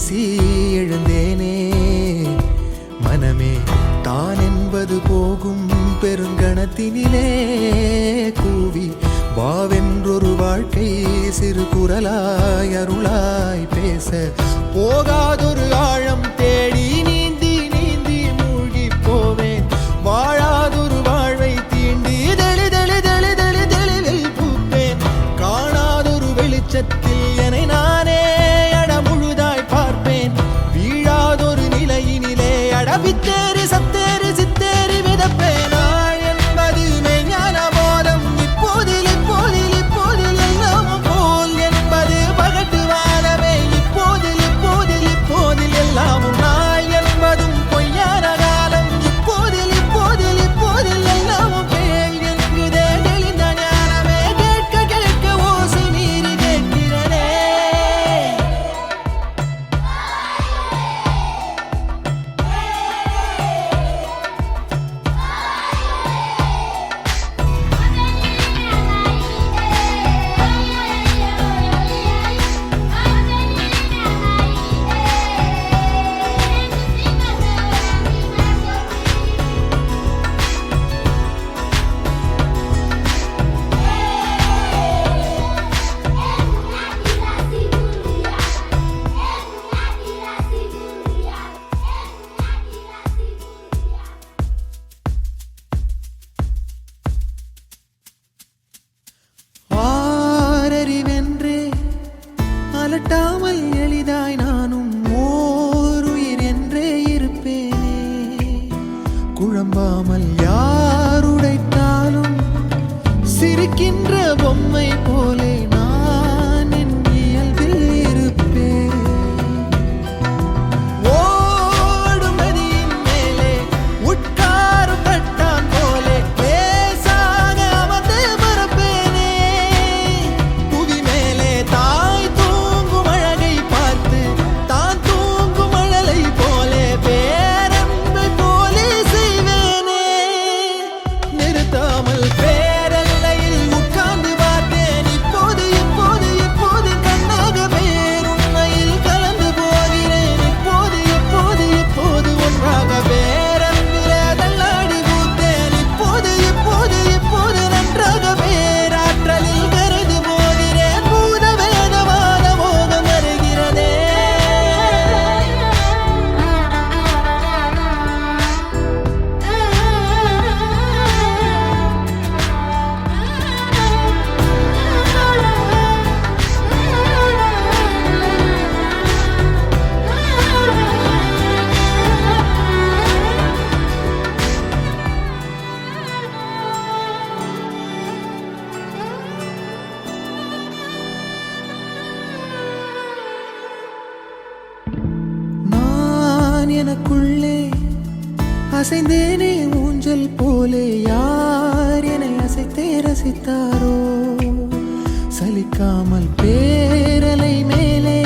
பேசி எழுந்தேனே. மனமே தான் என்பது போகும் பெருங்கணத்தினிலே கூவி வாவென்றொரு வாழ்க்கை சிறு குரலாய் அருளாய் பேச போகாதொரு ஆழம் தேடி நீந்தி நீந்தி மூழ்கி போவேன். வாழாதொரு வாழ்வை தீண்டி தெளிவில் பூப்பேன். காணாதொரு வெளிச்சத்தில் என்னை நானே அடமுழுதாய் பார்ப்பேன். வீழாதொரு நிலையினிலே அடவித்தேறி சத்தேறி சித்தேறி விதப்பேன். நாள் என்பது மெய்ஞான போதம் இப்போதில் இப்போதில் இப்போதில் எல்லாம் போல் என்பது பகட்டு வாழவே இப்போதில் இப்போதில் இப்போதில் எல்லாமும். நாள் என்பதும் பொய்யான காலம் இப்போதில் இப்போதில் இப்போதில் எல்லாமும் பேய் என்குதே தெளிந்த ஞானமே. கேட்க கேட்க ஓசை மீறி கேட்கிறனே. ஆரறிவென்றே அலட்டாமல் எளிதாய் நானும் ஓருயிர் என்றே இருப்பேனே. குழம்பாமல் யாருடைத்தாலும் சிரிக்கின்ற பொம்மை போலே நான் என் இயல்பில் இருப்பேன். ஓடும் நதியின் மேலே உட்காரும் கட்டான் போலே லேசாக அமர்ந்து மறப்பேனே. புவி மேலே தாய் தூங்கும் அழகை பார்த்து தான் தூங்கும் அழலை போலே பேரன்பை போலே செய்வேனே. நிறுத்தாமல் பேரல்லையில் உட்கார்ந்து பார்த்தேன். இப்போது இப்போது இப்போது கண்ணாக பேருண்மையில் கலந்து போகிறேன். இப்போது இப்போது இப்போது ஒன்றாக பேரன்பிலே தள்ளாடி பூத்தேன். இப்போது இப்போது இப்போது நன்றாக பேராற்றலில் கரைந்து போகிறேன். பூத வேதவாத மோகம் வருகிறதே. நான் எனக்குள்ளே அசைந்தேனே ஊஞ்சல் போலே. யார் என்னை அசைத்தே ரசித்தாரோ. சலிக்காமல் பேரலை மேலே